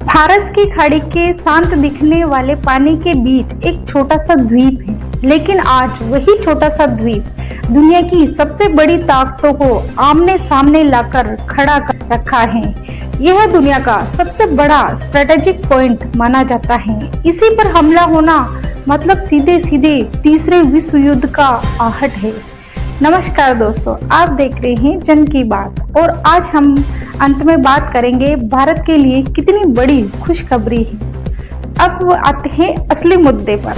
फारस की खाड़ी के शांत दिखने वाले पानी के बीच एक छोटा सा द्वीप है, लेकिन आज वही छोटा सा द्वीप दुनिया की सबसे बड़ी ताकतों को आमने सामने लाकर खड़ा कर रखा है। यह दुनिया का सबसे बड़ा स्ट्रेटेजिक पॉइंट माना जाता है। इसी पर हमला होना मतलब सीधे सीधे तीसरे विश्व युद्ध का आहट है। नमस्कार दोस्तों, आप देख रहे हैं जन की बात और आज हम अंत में बात करेंगे भारत के लिए कितनी बड़ी खुशखबरी है। अब आते हैं असली मुद्दे पर।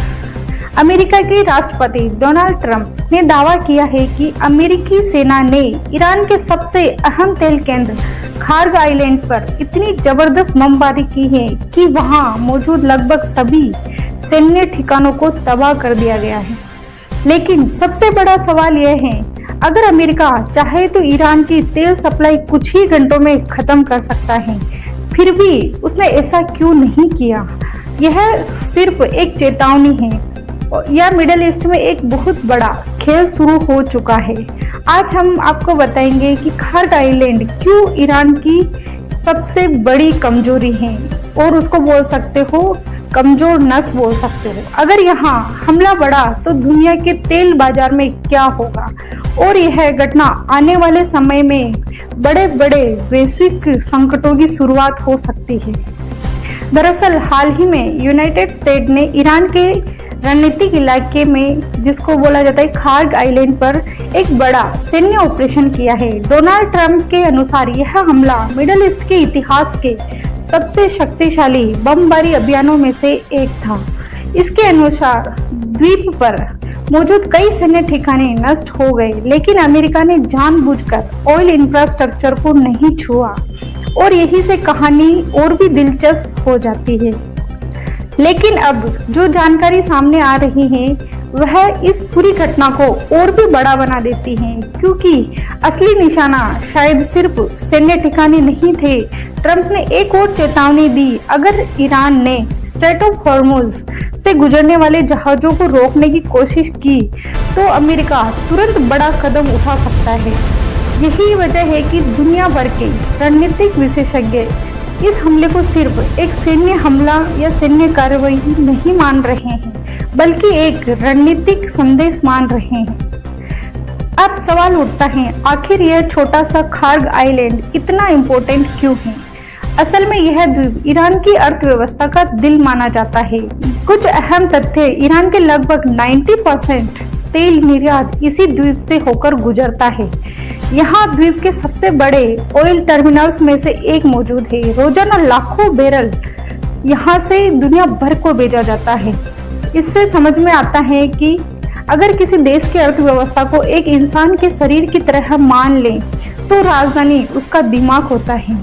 अमेरिका के राष्ट्रपति डोनाल्ड ट्रंप ने दावा किया है कि अमेरिकी सेना ने ईरान के सबसे अहम तेल केंद्र खार्ग आइलैंड पर इतनी जबरदस्त बमबारी की है कि वहां मौजूद लगभग सभी सैन्य ठिकानों को तबाह कर दिया गया है। लेकिन सबसे बड़ा सवाल यह है, अगर अमेरिका चाहे तो ईरान की तेल सप्लाई कुछ ही घंटों में खत्म कर सकता है, फिर भी उसने ऐसा क्यों नहीं किया? यह सिर्फ एक चेतावनी है या मिडिल ईस्ट में एक बहुत बड़ा खेल शुरू हो चुका है। आज हम आपको बताएंगे कि खार्ग आइलैंड क्यों ईरान की सबसे बड़ी कमजोरी है और उसको बोल सकते हो कमजोर नस बोल सकते हो। अगर यहाँ हमला बढ़ा तो दुनिया के तेल बाजार में क्या होगा और यह घटना आने वाले समय में बड़े बड़े वैश्विक संकटों की शुरुआत हो सकती है। दरअसल हाल ही में यूनाइटेड स्टेट ने ईरान के रणनीतिक इलाके में, जिसको बोला जाता है खार्ग आइलैंड पर, एक बड़ा सैन्य ऑपरेशन किया है। डोनाल्ड ट्रंप के अनुसार यह हमला मिडिल ईस्ट के इतिहास के सबसे शक्तिशाली बमबारी अभियानों में से एक था। इसके अनुसार द्वीप पर मौजूद कई सैन्य ठिकाने नष्ट हो गए, लेकिन अमेरिका ने जानबूझकर ऑयल इंफ्रास्ट्रक्चर को नहीं छुआ और यही से कहानी और भी दिलचस्प हो जाती है। लेकिन अब जो जानकारी सामने आ रही है वह इस पूरी घटना को और भी बड़ा बना देती है, क्योंकि असली निशाना शायद सिर्फ सैन्य ठिकाने नहीं थे। ट्रंप ने एक और चेतावनी दी, अगर ईरान ने स्ट्रेट ऑफ हॉर्मुज से गुजरने वाले जहाजों को रोकने की कोशिश की तो अमेरिका तुरंत बड़ा कदम उठा सकता है। यही वजह है कि दुनिया भर के रणनीतिक विशेषज्ञ इस हमले को सिर्फ एक सैन्य हमला या सैन्य कार्रवाई नहीं मान रहे हैं, बल्कि एक रणनीतिक संदेश मान रहे हैं। अब सवाल उठता है, आखिर यह छोटा सा खार्ग आइलैंड इतना इम्पोर्टेंट क्यों है? असल में यह द्वीप ईरान की अर्थव्यवस्था का दिल माना जाता है। कुछ अहम तथ्य, ईरान के लगभग 90% तेल निर्यात इसी द्वीप से होकर गुजरता है। यहाँ द्वीप के सबसे बड़े ऑयल टर्मिनल्स में से एक मौजूद है। रोजाना लाखों बैरल यहाँ से दुनिया भर को भेजा जाता है। इससे समझ में आता है कि अगर किसी देश की अर्थव्यवस्था को एक इंसान के शरीर की तरह मान लें तो राजधानी उसका दिमाग होता है,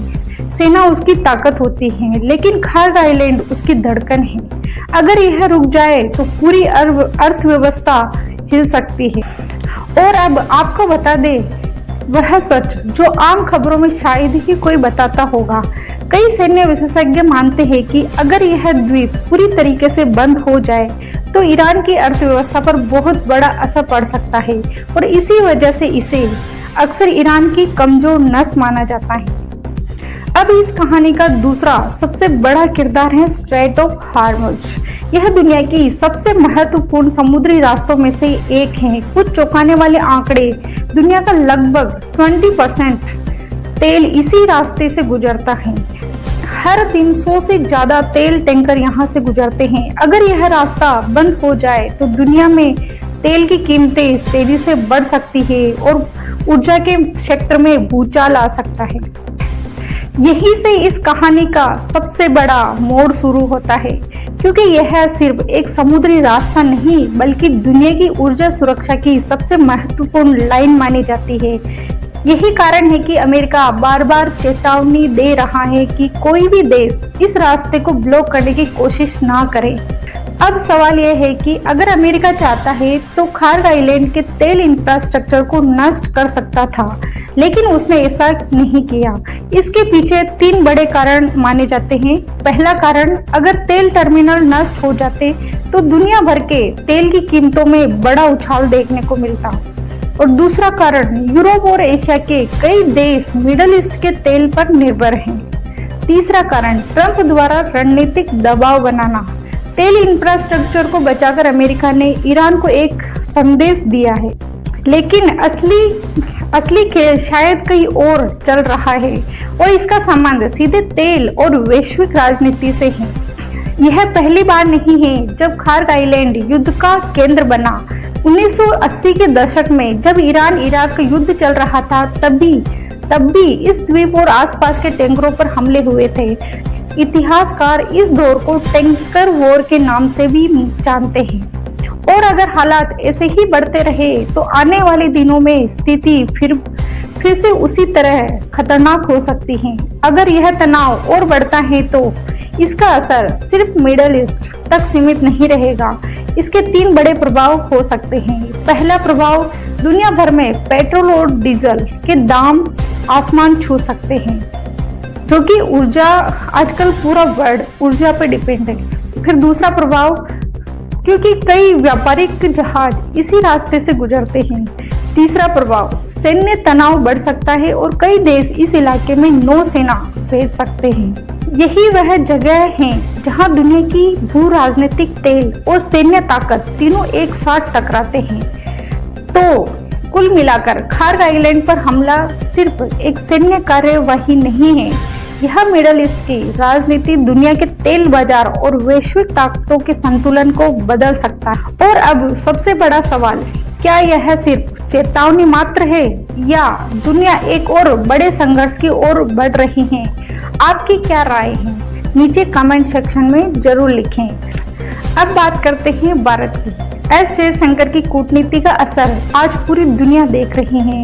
सेना उसकी ताकत होती है, लेकिन खार्ग आइलैंड उसकी धड़कन है। अगर यह रुक जाए तो पूरी अर्थव्यवस्था हिल सकती है। और अब आपको बता दे वह सच जो आम खबरों में शायद ही कोई बताता होगा। कई सैन्य विशेषज्ञ मानते हैं कि अगर यह द्वीप पूरी तरीके से बंद हो जाए तो ईरान की अर्थव्यवस्था पर बहुत बड़ा असर पड़ सकता है और इसी वजह से इसे अक्सर ईरान की कमजोर नस माना जाता है। अब इस कहानी का दूसरा सबसे बड़ा किरदार है स्ट्रेट ऑफ हॉर्मुज। यह दुनिया की सबसे महत्वपूर्ण समुद्री रास्तों में से एक है। कुछ चौंकाने वाले आंकड़े, दुनिया का लगभग 20% तेल इसी रास्ते से गुजरता है। हर दिन 100 से ज्यादा तेल टैंकर यहाँ से गुजरते हैं। अगर यह रास्ता बंद हो जाए तो दुनिया में तेल की कीमतें तेजी से बढ़ सकती है और ऊर्जा के क्षेत्र में भूचाल आ सकता है। यही से इस कहानी का सबसे बड़ा मोड़ शुरू होता है, क्योंकि यह सिर्फ एक समुद्री रास्ता नहीं बल्कि दुनिया की ऊर्जा सुरक्षा की सबसे महत्वपूर्ण लाइन मानी जाती है। यही कारण है कि अमेरिका बार बार चेतावनी दे रहा है कि कोई भी देश इस रास्ते को ब्लॉक करने की कोशिश ना करे। अब सवाल यह है कि अगर अमेरिका चाहता है तो खार्ग आइलैंड के तेल इंफ्रास्ट्रक्चर को नष्ट कर सकता था, लेकिन उसने ऐसा नहीं किया। इसके पीछे 3 बड़े कारण माने जाते हैं। पहला कारण, अगर तेल टर्मिनल नष्ट हो जाते तो दुनिया भर के तेल की कीमतों में बड़ा उछाल देखने को मिलता। और दूसरा कारण, यूरोप और एशिया के कई देश मिडिल ईस्ट के तेल पर निर्भर हैं। तीसरा कारण ट्रंप द्वारा रणनीतिक दबाव बनाना। तेल इंफ्रास्ट्रक्चर को बचाकर अमेरिका ने ईरान को एक संदेश दिया है, लेकिन असली खेल शायद कहीं और चल रहा है और इसका संबंध सीधे तेल और वैश्विक राजनीति से है। यह पहली बार नहीं है जब खार्ग आइलैंड युद्ध का केंद्र बना। 1980 के दशक में जब ईरान इराक युद्ध चल रहा था, तब भी इस द्वीप और आसपास के टैंकरों पर हमले हुए थे। इतिहासकार इस दौर को टैंकर वॉर के नाम से भी जानते हैं। और अगर हालात ऐसे ही बढ़ते रहे तो आने वाले दिनों में स्थिति फिर से उसी तरह खतरनाक हो सकती है। अगर यह तनाव और बढ़ता है तो इसका असर सिर्फ मिडल ईस्ट तक सीमित नहीं रहेगा। इसके 3 बड़े प्रभाव हो सकते हैं। पहला प्रभाव, दुनिया भर में पेट्रोल और डीजल के दाम आसमान छू सकते हैं, जो कि ऊर्जा आजकल पूरा वर्ल्ड ऊर्जा पे डिपेंड है। फिर दूसरा प्रभाव, क्योंकि कई व्यापारिक जहाज इसी रास्ते से गुजरते हैं। तीसरा प्रभाव, सैन्य तनाव बढ़ सकता है और कई देश इस इलाके में नौसेना भेज सकते हैं। यही वह जगह है जहां दुनिया की भू राजनीतिक, तेल और सैन्य ताकत तीनों एक साथ टकराते हैं। तो कुल मिलाकर खार्ग आइलैंड पर हमला सिर्फ एक सैन्य कार्यवाही नहीं है, यह मिडल ईस्ट की राजनीति, दुनिया के तेल बाजार और वैश्विक ताकतों के संतुलन को बदल सकता है। और अब सबसे बड़ा सवाल, क्या यह सिर्फ चेतावनी मात्र है या दुनिया एक और बड़े संघर्ष की ओर बढ़ रही है? आपकी क्या राय है? नीचे कमेंट सेक्शन में जरूर लिखें। अब बात करते हैं भारत की। एस जयशंकर की कूटनीति का असर आज पूरी दुनिया देख रही है।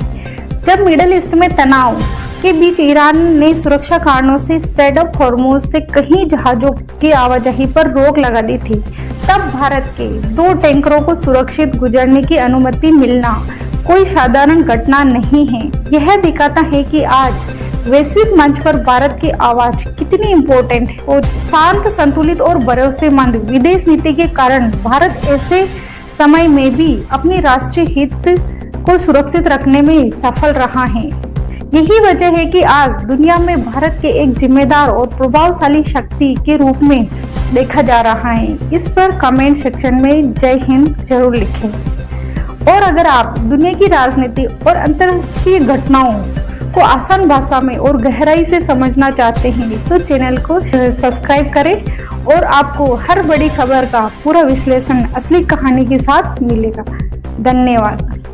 जब मिडल ईस्ट में तनाव के बीच ईरान ने सुरक्षा कारणों से स्ट्रेट ऑफ हॉर्मुज से कई जहाजों की आवाजाही पर रोक लगा दी थी, तब भारत के 2 टैंकरों को सुरक्षित गुजरने की अनुमति मिलना कोई साधारण घटना नहीं है। यह दिखाता है कि आज वैश्विक मंच पर भारत की आवाज कितनी इम्पोर्टेंट है और शांत, संतुलित और भरोसेमंद विदेश नीति के कारण भारत ऐसे समय में भी अपनी राष्ट्रीय हित को सुरक्षित रखने में सफल रहा है। यही वजह है कि आज दुनिया में भारत के एक जिम्मेदार और प्रभावशाली शक्ति के रूप में देखा जा रहा है। इस पर कमेंट सेक्शन में जय हिंद जरूर लिखें। और अगर आप दुनिया की राजनीति और अंतर्राष्ट्रीय घटनाओं को आसान भाषा में और गहराई से समझना चाहते हैं तो चैनल को सब्सक्राइब करें और आपको हर बड़ी खबर का पूरा विश्लेषण असली कहानी के साथ मिलेगा। धन्यवाद।